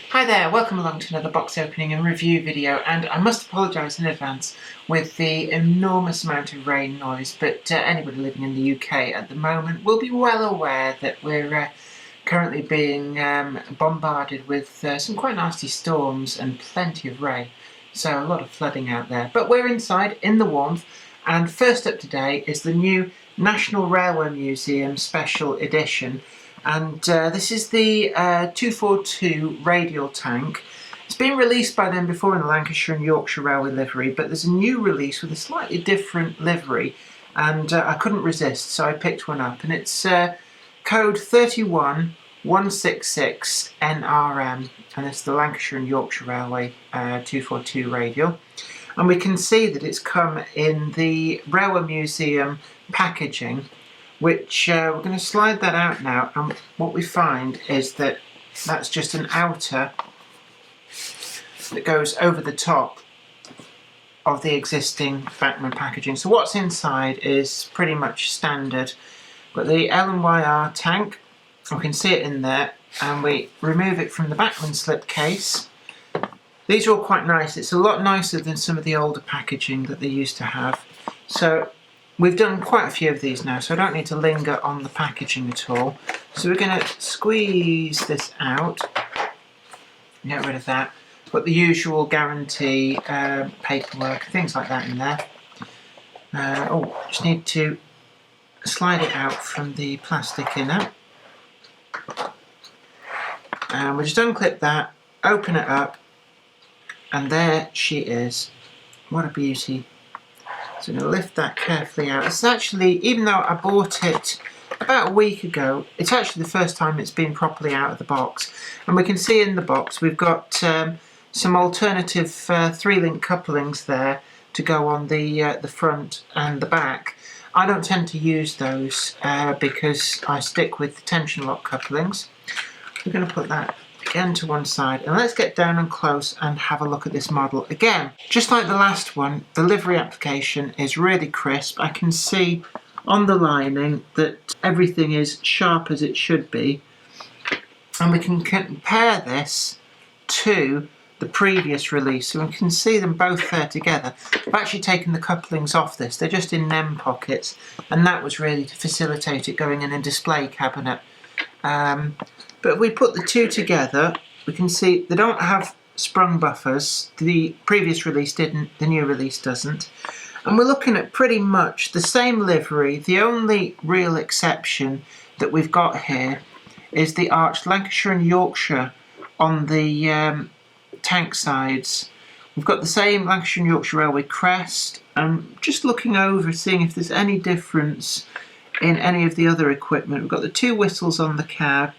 Hi there, welcome along to another box opening and review video, and I must apologise in advance with the enormous amount of rain noise, but anybody living in the UK at the moment will be well aware that we're currently being bombarded with some quite nasty storms and plenty of rain, so a lot of flooding out there. But we're inside in the warmth, and first up today is the new National Railway Museum Special Edition. And this is the 242 radial tank. It's been released by them before in the Lancashire and Yorkshire Railway livery, but there's a new release with a slightly different livery, and I couldn't resist, so I picked one up. And it's code 31166 NRM, and it's the Lancashire and Yorkshire Railway 242 radial. And we can see that it's come in the Railway Museum packaging, which we're going to slide that out now, and what we find is that that's just an outer that goes over the top of the existing Bachmann packaging. So what's inside is pretty much standard. Got the L&YR tank, we can see it in there, and we remove it from the Bachmann slip case. These are all quite nice. It's a lot nicer than some of the older packaging that they used to have. So we've done quite a few of these now, so I don't need to linger on the packaging at all. So we're going to squeeze this out, get rid of that, put the usual guarantee paperwork, things like that in there. Just need to slide it out from the plastic inner. And we'll just unclip that, open it up, and there she is. What a beauty. So I'm going to lift that carefully out. It's actually, even though I bought it about a week ago, it's actually the first time it's been properly out of the box. And we can see in the box we've got some alternative 3-link couplings there to go on the front and the back. I don't tend to use those because I stick with the tension lock couplings. We're going to put that again to one side, and let's get down and close and have a look at this model again. Just like the last one, the livery application is really crisp. I can see on the lining that everything is sharp as it should be, and we can compare this to the previous release, so we can see them both there together. I've actually taken the couplings off this, they're just in NEM pockets, and that was really to facilitate it going in a display cabinet. But if we put the two together, we can see they don't have sprung buffers. The previous release didn't, the new release doesn't. And we're looking at pretty much the same livery. The only real exception that we've got here is the arched Lancashire and Yorkshire on the tank sides. We've got the same Lancashire and Yorkshire Railway crest. I'm just looking over, seeing if there's any difference in any of the other equipment. We've got the 2 whistles on the cab.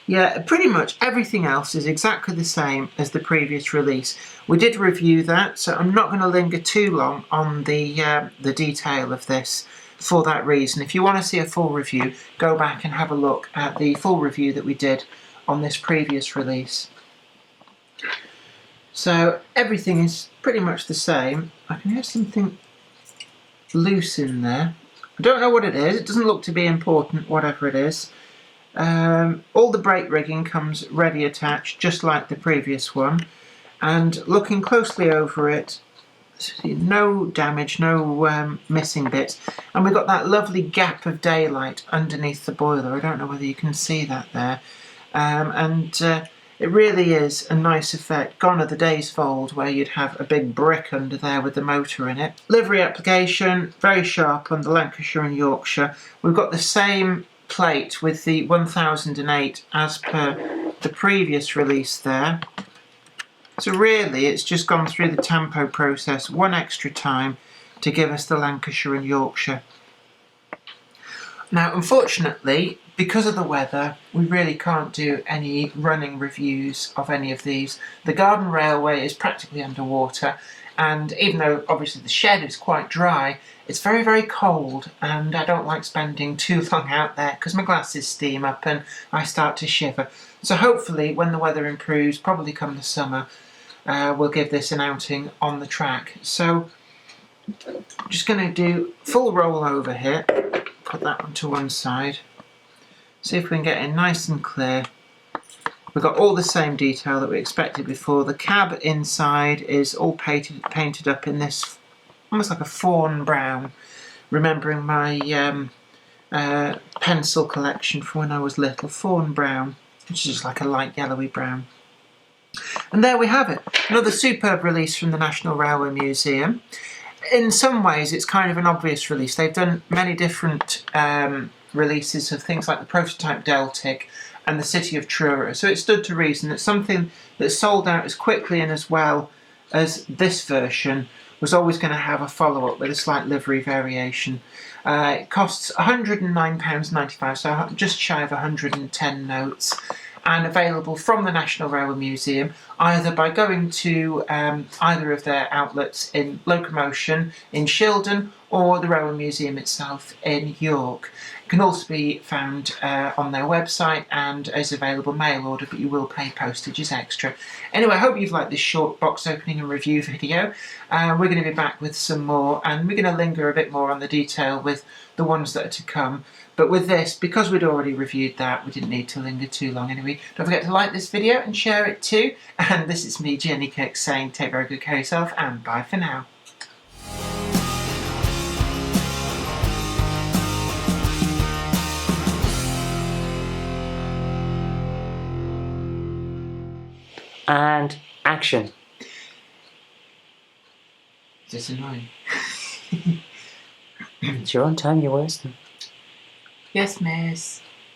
Yeah, pretty much everything else is exactly the same as the previous release. We did review that, so I'm not going to linger too long on the detail of this for that reason. If you want to see a full review, go back and have a look at the full review that we did on this previous release. So everything is pretty much the same. I can hear something loose in there. I don't know what it is. It doesn't look to be important, whatever it is. All the brake rigging comes ready attached, just like the previous one. And looking closely over it, no damage, no missing bits. And we've got that lovely gap of daylight underneath the boiler. I don't know whether you can see that there. It really is a nice effect. Gone are the days of old where you'd have a big brick under there with the motor in it. Livery application, very sharp on the Lancashire and Yorkshire. We've got the same plate with the 1008 as per the previous release there. So really it's just gone through the tampo process one extra time to give us the Lancashire and Yorkshire. Now unfortunately, because of the weather, we really can't do any running reviews of any of these. The Garden Railway is practically underwater, and even though obviously the shed is quite dry, it's very, very cold, and I don't like spending too long out there because my glasses steam up and I start to shiver. So hopefully when the weather improves, probably come the summer, we'll give this an outing on the track. So I'm just going to do full roll over here, put that one to one side, see if we can get it nice and clear. We've got all the same detail that we expected before. The cab inside is all painted up in this almost like a fawn brown, remembering my pencil collection from when I was little. Fawn brown, which is just like a light yellowy brown. And there we have it, another superb release from the National Railway Museum. In some ways it's kind of an obvious release. They've done many different releases of things like the prototype Deltic and the City of Truro, so it stood to reason that something that sold out as quickly and as well as this version was always going to have a follow-up with a slight livery variation. It costs £109.95, so just shy of 110 notes, and available from the National Railway Museum either by going to either of their outlets in Locomotion in Shildon or the Railway Museum itself in York. It can also be found on their website and is available mail order, but you will pay postage as extra. Anyway, I hope you've liked this short box opening and review video. We're going to be back with some more, and we're going to linger a bit more on the detail with the ones that are to come. But with this, because we'd already reviewed that, we didn't need to linger too long anyway. Don't forget to like this video and share it too. And this is me, Jenny Kirk, saying take very good care of yourself and bye for now. And action. Is this annoying? It's your own time, you're wasting. Yes, miss.